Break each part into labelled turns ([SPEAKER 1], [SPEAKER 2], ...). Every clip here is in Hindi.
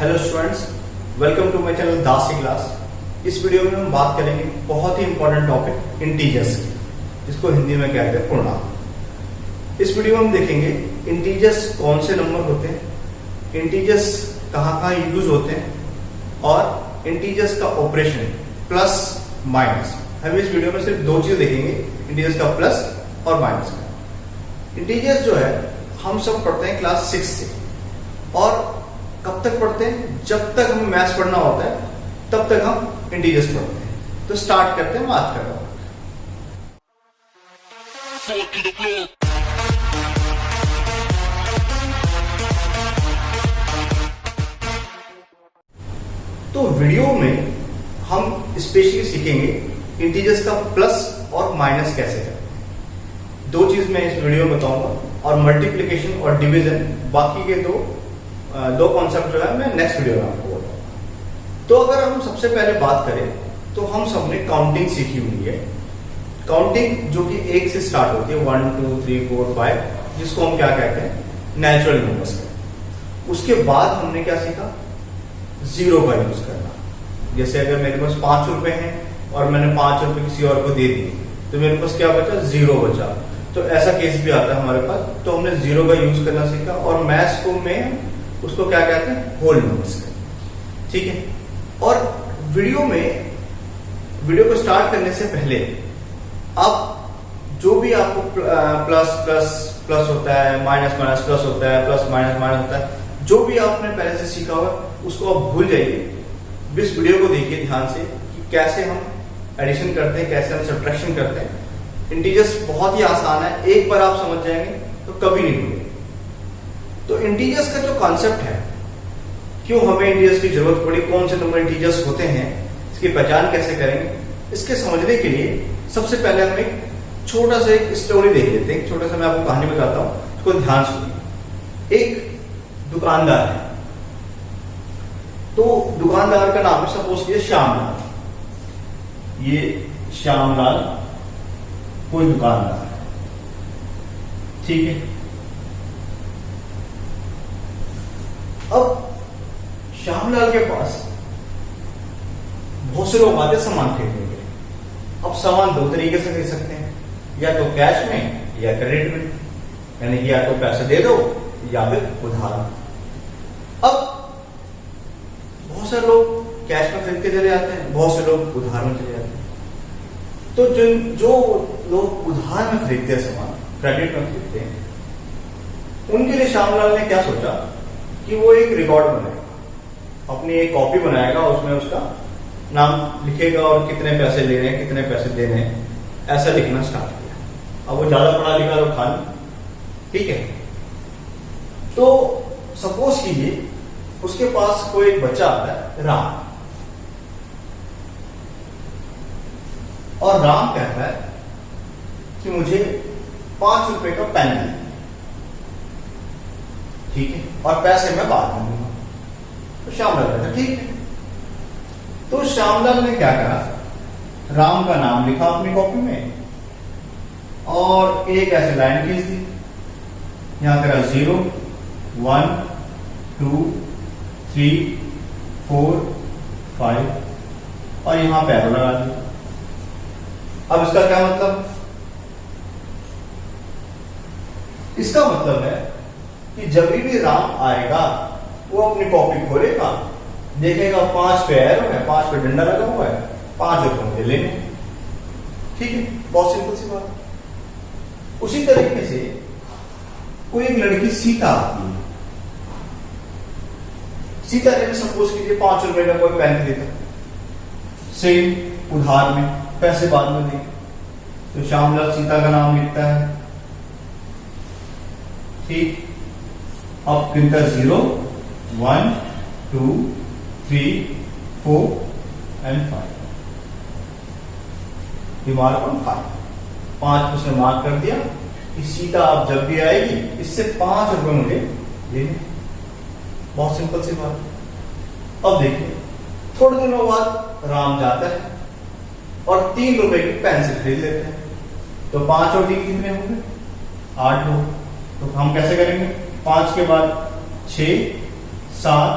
[SPEAKER 1] Hello students, welcome to my channel दासी क्लास। इस वीडियो में हम बात करेंगे बहुत ही इंपॉर्टेंट टॉपिक इंटीजर्स की, जिसको हिंदी में कहते हैं पूर्णांक। इस वीडियो में हम देखेंगे इंटीजर्स कौन से नंबर होते हैं, इंटीजर्स कहाँ कहाँ यूज होते हैं और इंटीजर्स का ऑपरेशन प्लस माइनस। हम इस वीडियो में सिर्फ दो चीज देखेंगे, इंटीजर्स का प्लस और माइनस का। इंटीजर्स जो है हम सब पढ़ते हैं क्लास 6 से, और कब तक पढ़ते हैं? जब तक हमें मैथ्स पढ़ना होता है तब तक हम इंटीजर्स पढ़ते हैं। तो स्टार्ट करते हैं मैथ का। तो वीडियो में हम स्पेशली सीखेंगे इंटीजर्स का प्लस और माइनस कैसे करते हैं। दो चीज मैं इस वीडियो में बताऊंगा, और मल्टीप्लिकेशन और डिवीजन, बाकी के दो कॉन्सेप्ट जो है मैं नेक्स्ट वीडियो में आपको बताऊंगा। तो अगर हम सबसे पहले बात करें तो हम सबने काउंटिंग सीखी हुई है। काउंटिंग जो कि 1 से स्टार्ट होती है, 1 2 3 4 5, जिसको हम क्या कहते हैं, नेचुरल नंबर्स का। उसके बाद हमने क्या सीखा, जीरो का यूज करना। जैसे अगर मेरे पास 5 रुपए हैं और मैंने 5 रुपए किसी और को दे दिए तो मेरे पास क्या बचा, जीरो बचा। तो ऐसा केस भी आता है हमारे पास, तो हमने जीरो का यूज करना सीखा। और मैथ्स को में उसको क्या कहते हैं, होल नंबर्स का। ठीक है। और वीडियो को स्टार्ट करने से पहले अब जो भी आपको प्लस प्लस प्लस होता है, माइनस माइनस प्लस होता है, प्लस माइनस माइनस होता है, जो भी आपने पहले से सीखा होगा उसको आप भूल जाइए। इस वीडियो को देखिए ध्यान से कि कैसे हम एडिशन करते हैं, कैसे हम सब्ट्रैक्शन करते हैं। इंटीजर्स बहुत ही आसान है, एक बार आप समझ जाएंगे तो कभी नहीं भूलेंगे। तो इंटीजर्स का जो कॉन्सेप्ट है, क्यों हमें इंटीजर्स की जरूरत पड़ी, कौन से नंबर इंटीजर्स होते हैं, इसकी पहचान कैसे करेंगे, इसके समझने के लिए सबसे पहले हम एक छोटा सा एक स्टोरी देख लेते हैं। छोटा सा मैं आपको कहानी बताता हूं, उसको ध्यान सुनिए। एक दुकानदार है, तो दुकानदार का नाम है सपोज कीजिए श्यामलाल। ये श्यामलाल कोई दुकानदार है, ठीक है। अब श्यामलाल के पास बहुत से लोग आते सामान खरीदने के लिए। अब सामान दो तरीके से खरीद सकते हैं, या तो कैश में या क्रेडिट में, यानी कि या तो पैसे दे दो या फिर उधार। अब बहुत से लोग कैश में खरीद के चले जाते हैं, बहुत से लोग उधार में चले जाते हैं। तो जो लोग उधार में खरीदते हैं सामान, क्रेडिट में खरीदते हैं, उनके लिए श्यामलाल ने क्या सोचा कि वो एक रिकॉर्ड बनाएगा, अपनी एक कॉपी बनाएगा, उसमें उसका नाम लिखेगा और कितने पैसे लेने हैं, कितने पैसे देने हैं, ऐसा लिखना स्टार्ट किया। अब वो ज्यादा पढ़ा लिखा तो था नहीं, ठीक है। तो सपोज कीजिए उसके पास कोई एक बच्चा आता है, राम, और राम कहता है कि मुझे 5 रुपए का पेन दे, ठीक है, और पैसे मैं बाद में दूंगा। तो श्यामलाल कहता ठीक है। तो श्यामलाल ने क्या करा, राम का नाम लिखा अपनी कॉपी में और एक ऐसे लाइन खींच दी, यहां करा 0 1 2 3 4 5 और यहां पैरो लगा दी। अब इसका क्या मतलब, इसका मतलब है कि जब भी राम आएगा वो अपनी कॉपी खोलेगा, देखेगा 5 पे एरो है, 5 पे डंडा लगा हुआ है, 5 रुपए मुझे लेने, ठीक है। बहुत सिंपल सी बात। उसी तरीके से कोई एक लड़की सीता आती है, सीता ने सपोज कीजिए 5 रुपए का कोई पेन देता, सेम उधार में, पैसे बाद में दे। तो श्यामलाल सीता का नाम लिखता है, ठीक। अब गिनता 0 1 2 3 4 एंड 5। मार्क ऑन 5 उसने मार्क कर दिया कि सीता अब जब भी आएगी इससे 5 रुपए मुझे लेने। बहुत सिंपल सी बात। अब देखिए थोड़े दिनों बाद राम जाता है और 3 रुपए की पेंसिल खरीद लेते हैं। तो 5 और 3 कितने होंगे, 8 लोग। तो हम कैसे करेंगे, 5 के बाद 6 7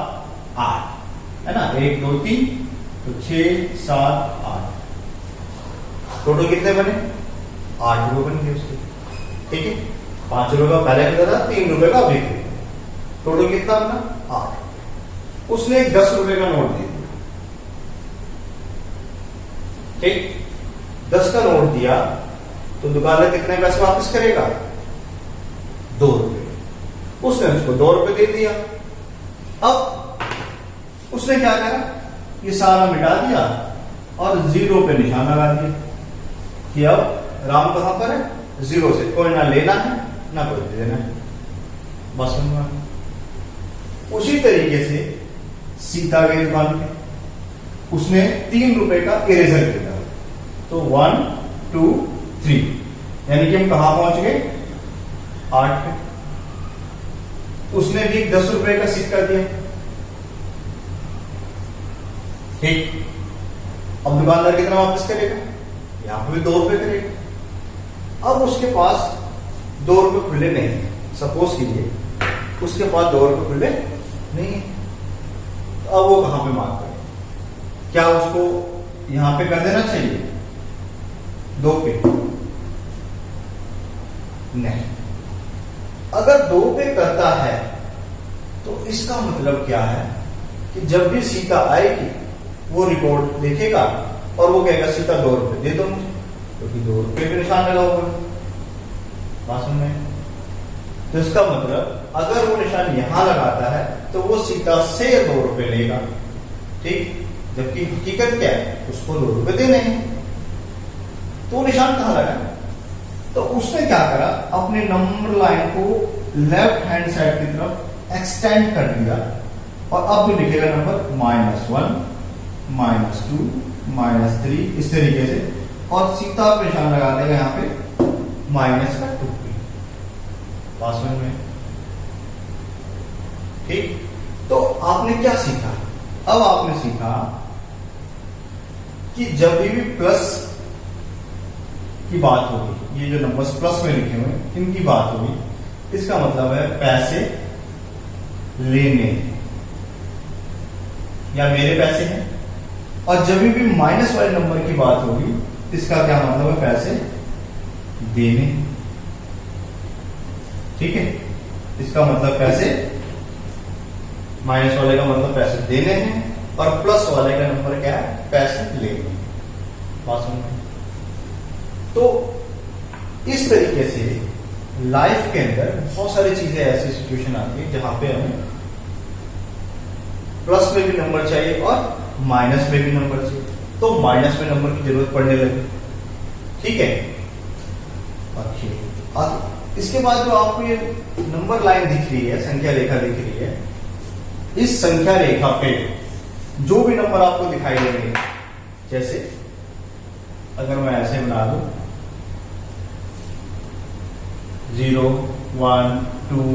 [SPEAKER 1] 8, 1 2 3, तो 6 7 8, टोटल कितने बने? 8 रुपए बन गए उसके। ठीक है, 5 रुपए का पहले कितना था, 3 रुपए का अभी, टोटल कितना बना? 8। उसने 10 रुपए का नोट दे दिया। ठीक, 10 का नोट दिया तो दुकानदार कितने पैसे वापस करेगा? 2 रुपए। उसने उसको 2 रुपए दे दिया। अब उसने क्या करा, ये सारा मिटा दिया और 0 पे निशान लगा दिया कि अब राम कहां पर है? 0 से, कोई ना लेना है ना कोई देना है, बस में। उसी तरीके से सीता गई दुकान पे, उसने 3 रुपए का इरेजर खरीदा, तो 1 2 3, यानी कि हम कहां पहुंच गए? 8 पे। उसने भी 10 रुपए का सिक्का दिया। ठीक, अब दुकानदार कितना वापस करेगा? यहां पर भी 2 रुपए करेगा। अब उसके पास 2 रुपए खुले नहीं है, सपोज कीजिए उसके पास 2 रुपए खुले नहीं है, तो अब वो कहां पे मार्क करे? क्या उसको यहां पे कर देना चाहिए 2 पे? नहीं। अगर 2 पे करता है तो इसका मतलब क्या है कि जब भी सीता आएगी वो रिकॉर्ड देखेगा और वो कहेगा सीता 2 रुपए दे दो मुझे, क्योंकि 2 रुपए पे निशान लगा हुआ है। बात समझ में? तो इसका मतलब अगर वो निशान यहां लगाता है तो वो सीता से 2 रुपए लेगा। ठीक, जबकि हकीकत क्या है, उसको 2 रुपए देने हैं, तो वो निशान कहां लगा? तो उसने क्या करा, अपने नंबर लाइन को लेफ्ट हैंड साइड की तरफ एक्सटेंड कर दिया और अब भी लिखेगा नंबर -1 -2 -3, इस तरीके से, और सीता पे निशान लगा देगा यहां पे माइनस का 2 पे, पासवर्ड में। ठीक, तो आपने क्या सीखा? अब आपने सीखा कि जब भी प्लस की बात होगी, ये जो नंबर्स प्लस में लिखे हुए इनकी बात होगी, इसका मतलब है पैसे लेने या मेरे पैसे हैं। और जब भी माइनस वाले नंबर की बात होगी, इसका क्या मतलब है? पैसे देने। ठीक है, इसका मतलब पैसे, माइनस वाले का मतलब पैसे देने हैं और प्लस वाले का नंबर क्या है? पैसे लेने। बात समझ में? तो इस तरीके से लाइफ के अंदर बहुत सारी चीजें, ऐसी सिचुएशन आती है जहां पे हमें प्लस में भी नंबर चाहिए और माइनस में भी नंबर चाहिए, तो माइनस में नंबर की जरूरत पड़ने लगी। ठीक है, इसके बाद जो आपको ये नंबर लाइन दिख रही है, संख्या रेखा दिख रही है, इस संख्या रेखा पे जो भी नंबर आपको दिखाई देंगे, जैसे अगर मैं ऐसे बना दूं 0 1 2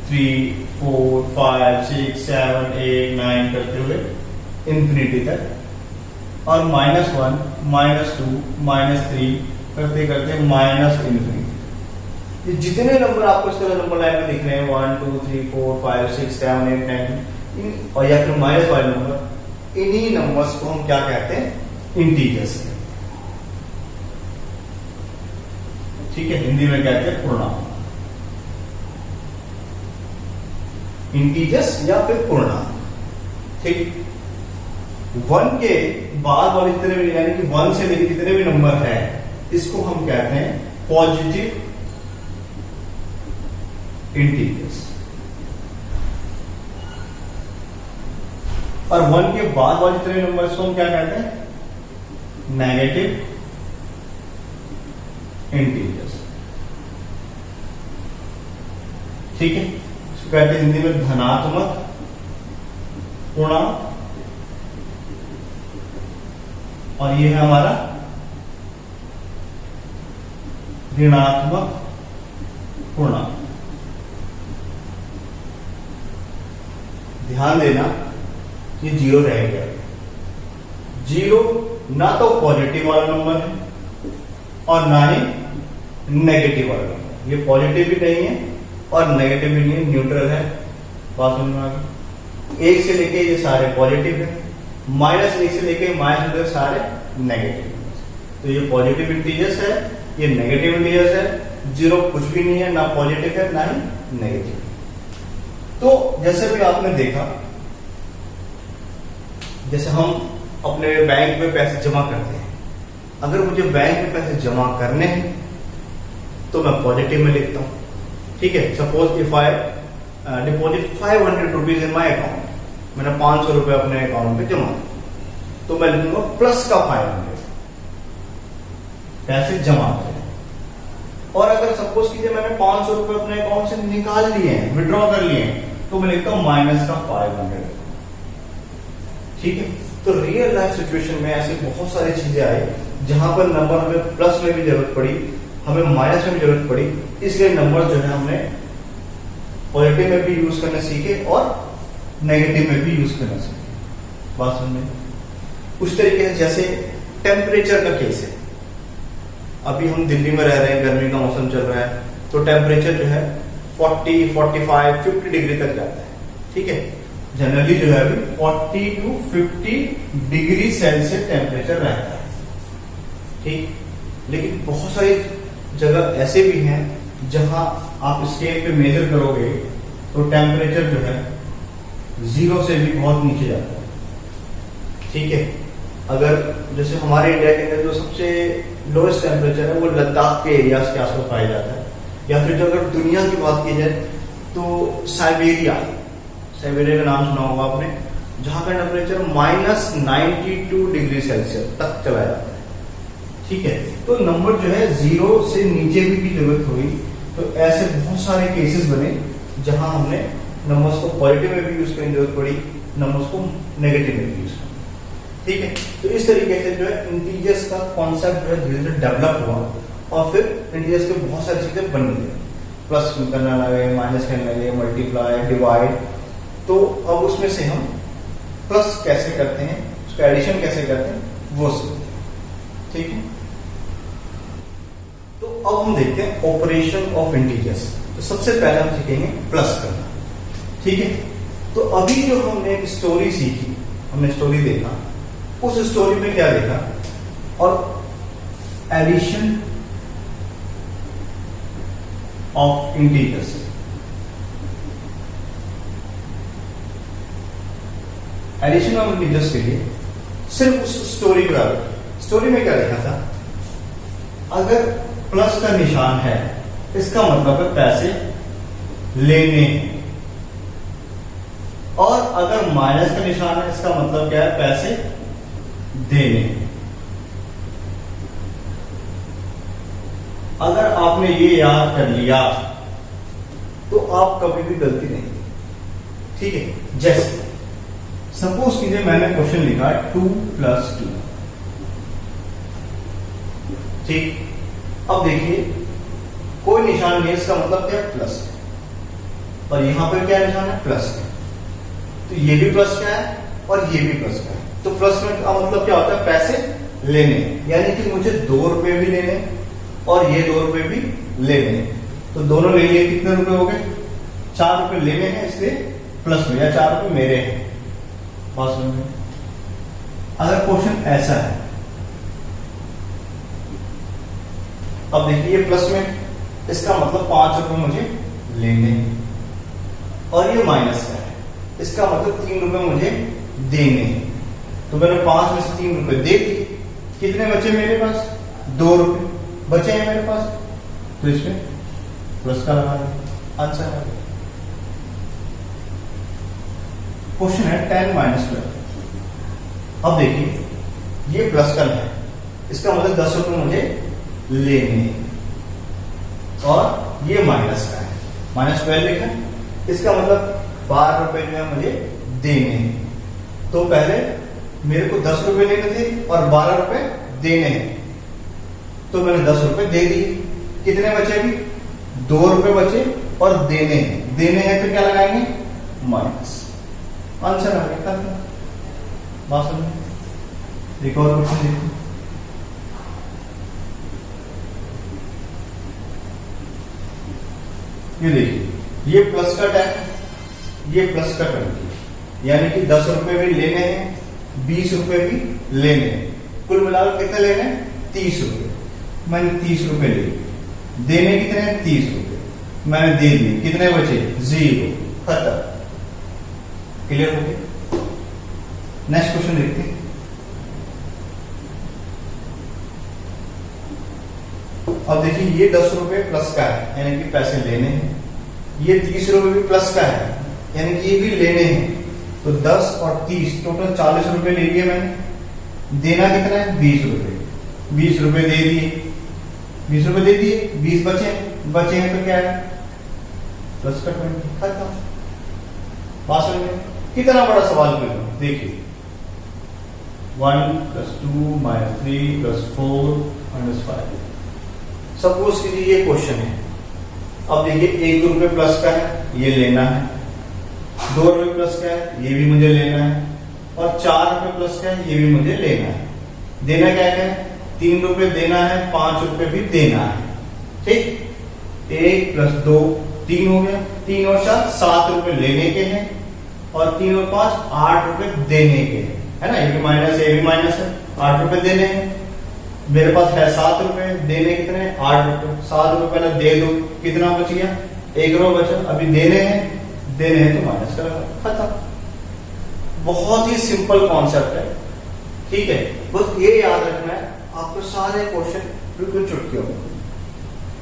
[SPEAKER 1] 3 4 5 6 7 8 9 करते हुए इंफिनिटी तक, और -1 -2 -3 करते करते माइनस इंफिनिटी। ये जितने नंबर आपको इस तरह नंबर लाइन में दिख रहे हैं 1 2 3 4 5 6 7 8 9, और या फिर माइनस वाले नंबर, इन्हीं नंबर्स को हम क्या कहते हैं? इंटीजर्स। ठीक है, हिंदी में कहते हैं पूर्णांक, इंटीजर्स या फिर पूर्णांक। ठीक, 1 के बाद वाले जितने भी, यानी कि 1 से लेकर जितने भी नंबर है, इसको हम कहते हैं पॉजिटिव इंटीजर्स, और 1 के बाद वाले जितने नंबर्स को हम क्या कहते हैं? Negative integers. ठीक है, इसको कहते हैं हिंदी में धनात्मक पूर्णांक, और ये है हमारा ऋणात्मक पूर्णांक। ध्यान देना, ये 0 रह गया। 0 ना तो पॉजिटिव वाला नंबर है और ना ही नेगेटिव वाला नंबर। ये पॉजिटिव भी नहीं है और नेगेटिव भी नहीं है, न्यूट्रल है। बात समझ में आ गई? 1 से लेके ये सारे पॉजिटिव है, माइनस एक से लेके माइनस तक सारे नेगेटिव। तो ये पॉजिटिव इंटीजर्स है, ये नेगेटिव इंटीजर्स है, जीरो कुछ भी नहीं है, ना पॉजिटिव है ना ही नेगेटिव। तो जैसे भी आपने देखा, जैसे हम अपने बैंक में पैसे जमा करते हैं, अगर मुझे बैंक में पैसे जमा करने हैं तो मैं पॉजिटिव में लिखता हूं, ठीक है। Suppose if I deposit 500 rupees in my account, मैंने 500 रुपए अपने अकाउंट पे जमा, तो मैं लिखूंगा प्लस का 500, पैसे जमा करें। और अगर सपोज कीजिए मैंने 500 रुपए अपने अकाउंट से निकाल लिए हैं, विड्रॉ कर लिए हैं, तो मैं लिखता हूं माइनस का 500, ठीक है। तो रियल लाइफ सिचुएशन में ऐसी बहुत सारी चीजें आई जहां पर नंबर हमें प्लस में भी जरूरत पड़ी, हमें माइनस में भी जरूरत पड़ी, इसलिए नंबर जो है हमने पॉजिटिव में भी यूज करना सीखे और नेगेटिव में भी यूज करना सीखे। बात समझ में? उस तरीके से जैसे टेम्परेचर का केस है, अभी हम दिल्ली में रह रहे हैं, गर्मी का मौसम चल रहा है, तो टेम्परेचर जो है 40, 45, 50 डिग्री तक जाता है, ठीक है। जनरली जो है अभी 40 to 50 डिग्री सेल्सियस टेम्परेचर रहता है, ठीक। लेकिन बहुत सारी जगह ऐसे भी हैं जहां आप स्केल पे मेजर करोगे तो टेम्परेचर जो है 0 से भी बहुत नीचे जाता है, ठीक है। अगर जैसे हमारे इंडिया के अंदर जो सबसे लोएस्ट टेम्परेचर है वो लद्दाख के एरियाज के आसपास पाया जाता है, या फिर जो अगर दुनिया की बात की जाए तो साइबेरिया का नाम सुना होगा आपने, जहां का टेम्परेचर -92 डिग्री सेल्सियस तक चला जाता है, ठीक है। तो नंबर जो है 0 से नीचे भी की जरूरत हुई, तो ऐसे बहुत सारे केसेस बने जहां हमने नंबर्स को पॉजिटिव में भी यूज करने की जरूरत पड़ी, नंबर्स को नेगेटिव में भी यूज करना, ठीक है। तो इस तरीके से जो है इंटीजर्स का कॉन्सेप्ट जो है धीरे धीरे डेवलप हुआ और फिर इंटीजर्स के बहुत सारी चीजें बन गई, प्लस करना लगे, माइनस करने लगे, मल्टीप्लाई, डिवाइड। तो अब उसमें से हम प्लस कैसे करते हैं, उसका एडिशन कैसे करते हैं वो सीखते हैं, ठीक है। तो अब हम देखते हैं ऑपरेशन ऑफ इंटीजर्स। तो सबसे पहले हम सीखेंगे प्लस करना, ठीक है। तो अभी जो हमने एक स्टोरी सीखी, हमने स्टोरी देखा, उस स्टोरी में क्या देखा, और addition of integers, addition of integers के लिए सिर्फ उस स्टोरी का, स्टोरी में क्या देखा था, अगर प्लस का निशान है इसका मतलब है पैसे लेने, और अगर माइनस का निशान है इसका मतलब क्या है, पैसे देने। अगर आपने ये याद कर लिया तो आप कभी भी गलती नहीं, ठीक है। जैसे सपोज कीजिए मैंने क्वेश्चन लिखा है 2 + 2, ठीक। अब देखिए कोई निशान नहीं, इसका मतलब क्या है, प्लस है, और यहां पर क्या निशान है, प्लस है। तो ये भी प्लस का है और ये भी प्लस का है, तो प्लस में का मतलब क्या होता है, पैसे लेने, यानी कि मुझे 2 रुपए भी लेने और ये 2 रुपए भी लेने। तो दोनों ले लिए, कितने रुपए हो गए, 4 रुपए लेने हैं, इसलिए प्लस में, या 4 रुपए मेरे हैं। बात समझ में? अगर क्वेश्चन ऐसा है, अब देखिए ये प्लस में, इसका मतलब 5 रुपए मुझे लेने, और ये माइनस का है, इसका मतलब 3 रुपए मुझे देने। तो मैंने 5 में से 3 रुपए दे दिए, कितने बचे मेरे पास, 2 रुपए बचे हैं मेरे पास, तो इसमें प्लस का लगा दिया, आंसर आ गया। क्वेश्चन है 10 - 12। अब देखिए ये प्लस का है, इसका मतलब 10 रुपए मुझे लेने, और ये माइनस का है, -12 लिखा है, इसका मतलब 12 रुपए जो है मुझे देने। तो पहले मेरे को 10 रुपए लेने थे और 12 रुपए देने हैं, तो मैंने 10 रुपए दे दिए, कितने बचे अभी, 2 रुपए बचे और देने हैं, देने हैं तो क्या लगाएंगे, माइनस, आंसर आ गया। बात समझ? एक और क्वेश्चन देखो, ये देखिए ये प्लस का 10, ये प्लस का 20, यानी कि 10 रुपए भी लेने हैं, 20 रुपए भी लेने हैं। कुल मिलाकर कितने लेने हैं? 30 रुपए। मैंने 30 रुपए लिए, देने कितने हैं? 30 रुपए मैंने दे दिए, कितने बचे? 0। खत्म। क्लियर हो गया? नेक्स्ट क्वेश्चन देखते हैं। अब देखिए ये 10 रुपए प्लस का है, यानी कि पैसे लेने हैं। ये 30 रुपए भी प्लस का है, यानी कि ये भी लेने हैं। तो 10 और 30 टोटल 40 रुपए ले लिए मैंने। देना कितना है? 20 रुपए। 20 रुपए दे दिए, 20 रुपए दे दिए, 20 बचे हैं तो क्या है? प्लस का 20। खत्म। बात समझ में? कितना बड़ा सवाल कर लो, देखिए 1 + 2 - 3 + 4 - 5। सपोज कीजिए ये क्वेश्चन है। अब देखिए 1 रुपए प्लस का है, ये लेना है। 2 रुपए प्लस का है, ये भी मुझे लेना है। और 4 रुपए प्लस का है, ये भी मुझे लेना है। देना क्या क्या है? 3 रुपए देना है, 5 रुपए भी देना है। ठीक, 1 + 2 3 हो गया। 3 और 4 7 रुपए लेने के हैं, और 3 और 5 8 रुपए देने के हैं, है ना? ये भी माइनस है, ये भी माइनस है। 8 रुपए देने हैं, मेरे पास है 7 रुपए, देने कितने हैं? 8 रुपए। 7 रुपए पहले दे दो, कितना बच गया? 1 रुपया बचा। अभी देने हैं तो माइनस करा, खत्म। बहुत ही सिंपल कॉन्सेप्ट है, ठीक है? बस ये याद रखना है आपको, सारे क्वेश्चन बिल्कुल चुटकियों में।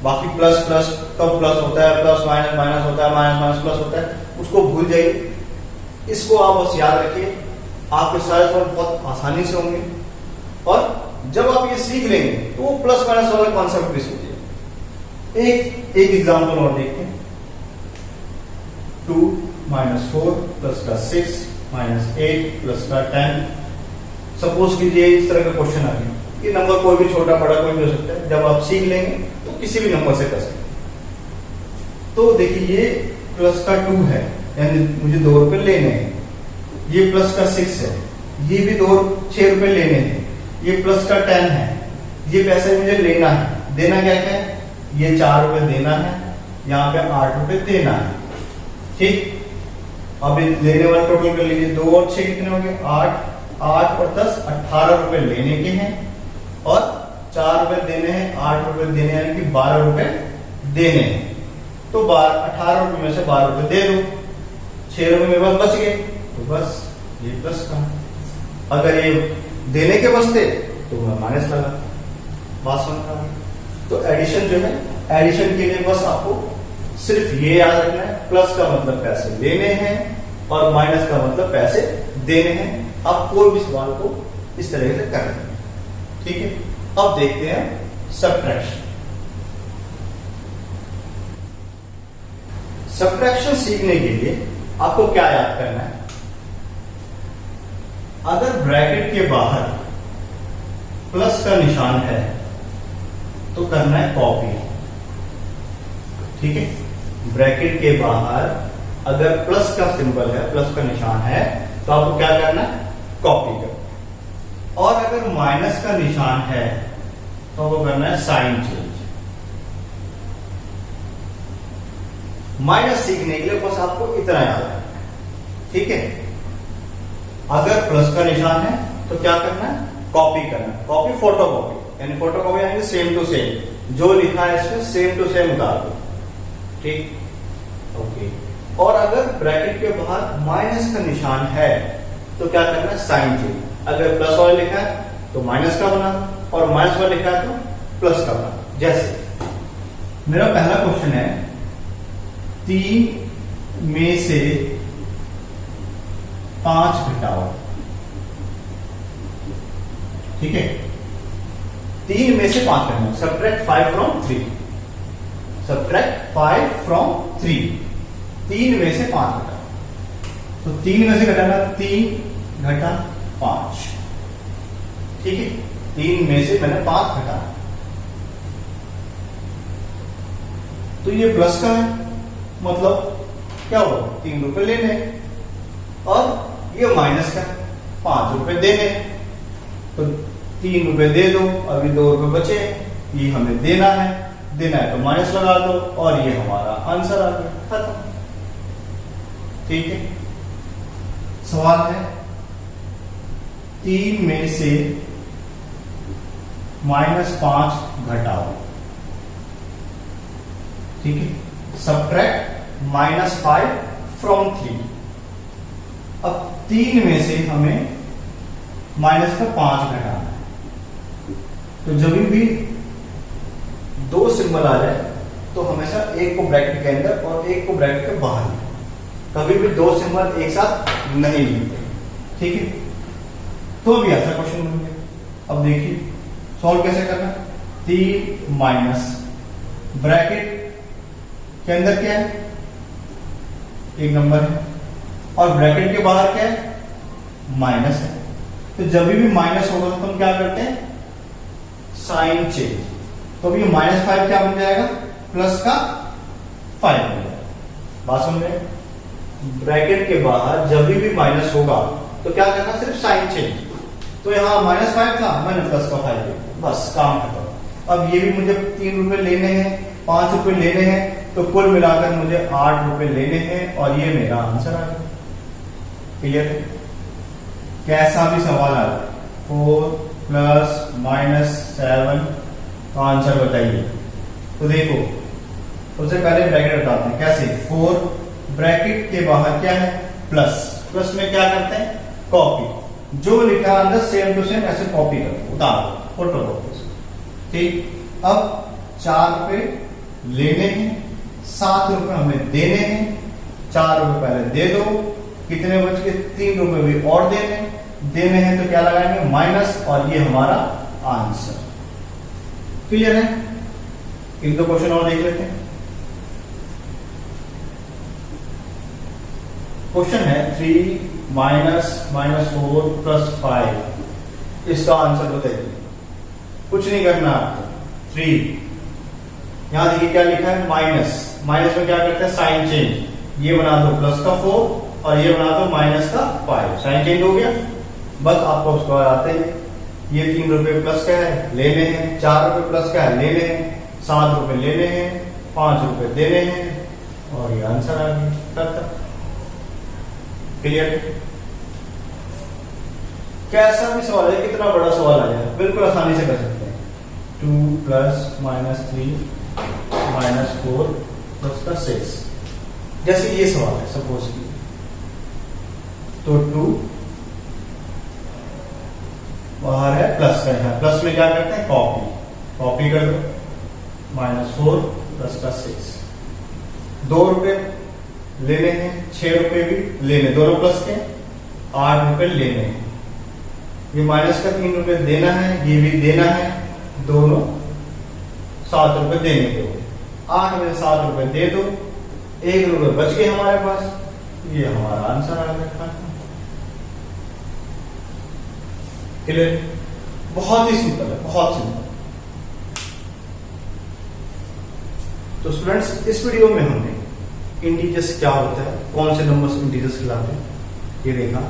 [SPEAKER 1] बाकी प्लस प्लस कब प्लस होता है, प्लस माइनस माइनस होता है, माइनस माइनस प्लस होता है, उसको भूल जाइए। इसको आप बस याद रखिए, आपके सारे सवाल बहुत आसानी से होंगे। और जब आप ये सीख लेंगे तो वो प्लस माइनस वाला कॉन्सेप्ट भी सीखिए। एक एग्जांपल और देखते हैं। 2 - 4 + का 6 - 8 + का 10। सपोज कीजिए इस तरह का क्वेश्चन आ गया। ये नंबर कोई भी छोटा बड़ा कोई भी हो सकता है, जब आप सीख लेंगे तो किसी भी नंबर से कर सकते हैं। तो देखिए ये प्लस का 2 है, यानी मुझे 2 रुपए लेने हैं। ये प्लस का 6 है, ये भी 6 रुपए लेने हैं। ये प्लस का 10 है, ये पैसे मुझे लेना है। देना क्या क्या है? ये 4 रुपए देना है, यहाँ पे 8 रुपए देना है। ठीक, अब लेने वाला टोटल कर लीजिए। 2 और 6 कितने हो गए? 8 8 और 10 18 रुपए लेने के हैं, और 4 रुपए देने हैं, 8 रुपए देने, यानी कि 12 रुपए देने हैं। तो 18 रुपए में से 12 रुपए दे दो, 6 रुपए मेरे पास बच गए। तो बस ये प्लस का, अगर ये देने के बचते तो मैं माइनस लगा। बात समझ रहा है? तो एडिशन जो है, एडिशन के लिए बस आपको सिर्फ ये याद रखना है, प्लस का मतलब पैसे लेने हैं और माइनस का मतलब पैसे देने हैं। आप कोई भी सवाल को इस तरह से कर रहे हैं, ठीक है? अब देखते हैं सबट्रैक्शन। सबट्रैक्शन सीखने के लिए आपको क्या याद करना है? अगर ब्रैकेट के बाहर प्लस का निशान है तो करना है कॉपी, ठीक है? ब्रैकेट के बाहर अगर प्लस का सिंबल है, प्लस का निशान है, तो आपको क्या करना है? कॉपी करना। और अगर माइनस का निशान है तो आपको करना है साइन चेंज। माइनस सीखने के लिए बस आपको इतना याद रखना है, ठीक है? अगर प्लस का निशान है तो क्या करना है? कॉपी करना। कॉपी फोटो कॉपी, यानी फोटो कॉपी यानी सेम टू सेम, जो लिखा है इसमें सेम टू सेम उतार दो, ठीक? ओके। और अगर ब्रैकेट के बाहर माइनस का निशान है तो क्या करना है? Sign change. अगर प्लस वाला लिखा है तो माइनस का बना, और माइनस वाला लिखा है तो प्लस का बना। जैसे मेरा पहला क्वेश्चन है, 3 में से 5 घटाओ, ठीक है? 3 में से 5 घटाओ, सबट्रैक्ट 5 फ्रॉम 3, सबट्रैक्ट 5 फ्रॉम 3। 3 में से 5 घटाओ, तो 3 में से घटाना 3 घटा 5, ठीक है? 3 में से मैंने 5 घटा, तो ये प्लस का है, मतलब क्या होगा? 3 रुपए लेने, और ये माइनस का 5 रुपए देने। तो 3 रुपए दे दो, अभी 2 रुपए बचे, ये हमें देना है तो माइनस लगा दो, और ये हमारा आंसर आ गया, खत्म। ठीक है? सवाल है? 3 में से -5 घटाओ, ठीक है। Subtract -5 from 3। अब 3 में से हमें -5 घटाना है, तो जब भी 2 सिंबल आ जाए तो हमेशा एक को ब्रैकेट के अंदर और एक को ब्रैकेट के बाहर, कभी भी 2 सिंबल एक साथ नहीं लिखते, ठीक है। तो अभी ऐसा क्वेश्चन बन गया। अब देखिए सॉल्व कैसे करना। 3 माइनस ब्रैकेट के अंदर क्या है, एक नंबर है, और ब्रैकेट के बाहर क्या है, माइनस है। तो जब भी माइनस होगा तो हम क्या करते हैं, साइन चेंज। तो अभी -5 क्या बन जाएगा, प्लस का 5 बन जाएगा। बात समझ रहे हैं? ब्रैकेट के बाहर जब भी माइनस होगा तो क्या करना, सिर्फ साइन चेंज। तो यहाँ -5 था, मैंने प्लस का 5 ले लिया, बस काम खत्म। अब ये भी मुझे 3 रुपए लेने हैं, 5 रुपए लेने हैं, तो कुल मिलाकर मुझे 8 रुपए लेने हैं, और ये मेरा आंसर आ गया। क्लियर है? कैसा भी सवाल आ जाए, 4 + -7 का आंसर बताइए। तो देखो सबसे पहले ब्रैकेट हटाते हैं। कैसे? 4 ब्रैकेट के बाहर क्या है, प्लस में क्या करते हैं, कॉपी। जो लिखा अंदर सेम टू सेम ऐसे कॉपी करो, उतार दो, फोटो कॉपी। ठीक। अब 4 रुपए लेने हैं, 7 रुपए हमें देने हैं। 4 रुपए पहले दे दो, कितने बच के, 3 रुपए भी और देने हैं, तो क्या लगाएंगे, माइनस, और ये हमारा आंसर। क्लियर है? एक दो क्वेश्चन और देख लेते हैं। क्वेश्चन है 3 -4 + 5, इसका आंसर बताइए। कुछ नहीं करना आपको। 3, यहां देखिए क्या लिखा है, माइनस में क्या करते हैं, साइन चेंज। ये बना दो प्लस का 4 और ये बना दो -5, साइन चेंज हो गया। बस आपको उसको आते हैं। ये 3 रुपए प्लस का है, लेने हैं। 4 रुपए प्लस का है, लेने हैं। 7 रुपए लेने हैं, 5 रुपए देने हैं, और ये आंसर आ गया। क्लियर? कैसा भी सवाल है, कितना बड़ा सवाल आ जाए, बिल्कुल आसानी से कर सकते हैं। 2 + -3 -4 + 6, जैसे ये सवाल है सपोज की, तो 2 बाहर है, प्लस का है, प्लस में क्या करते हैं, कॉपी कर दो। -4 + 6, 2 रुपए लेने हैं, 6 रुपए भी लेने, दोनों प्लस के, 8 रुपए लेने हैं। ये माइनस का 3 रुपए देना है, ये भी देना है, दोनों 7 रुपए देने दो। 8 में 7 रुपए दे दो, 1 रुपए बच गए हमारे पास, ये हमारा आंसर आ गया। क्लियर? बहुत ही सिंपल है, बहुत सिंपल। तो स्टूडेंट्स, इस वीडियो में हमने इंटीजर्स क्या होता है, कौन से नंबर्स इंटीजर्स कहलाते हैं, ये देखा।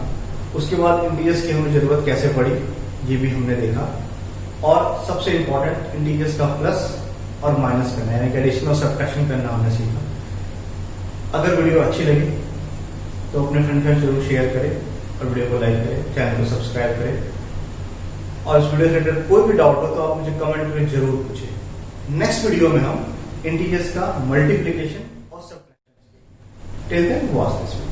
[SPEAKER 1] उसके बाद इंटीजर्स की हमें जरूरत कैसे पड़ी, ये भी हमने देखा। और सबसे इंपॉर्टेंट, इंटीजर्स का प्लस और माइनस करना, यानी कि एडिशन और सब्ट्रैक्शन करना हमने सीखा। अगर वीडियो अच्छी लगी तो अपने फ्रेंड के साथ जरूर शेयर करें, और वीडियो को लाइक करें, चैनल को सब्सक्राइब करें। और इस वीडियो से रिलेटेड कोई भी डाउट हो तो आप मुझे कमेंट में जरूर पूछें। नेक्स्ट वीडियो में हम इंटीजर्स का मल्टीप्लिकेशन और subtraction till then watch this video.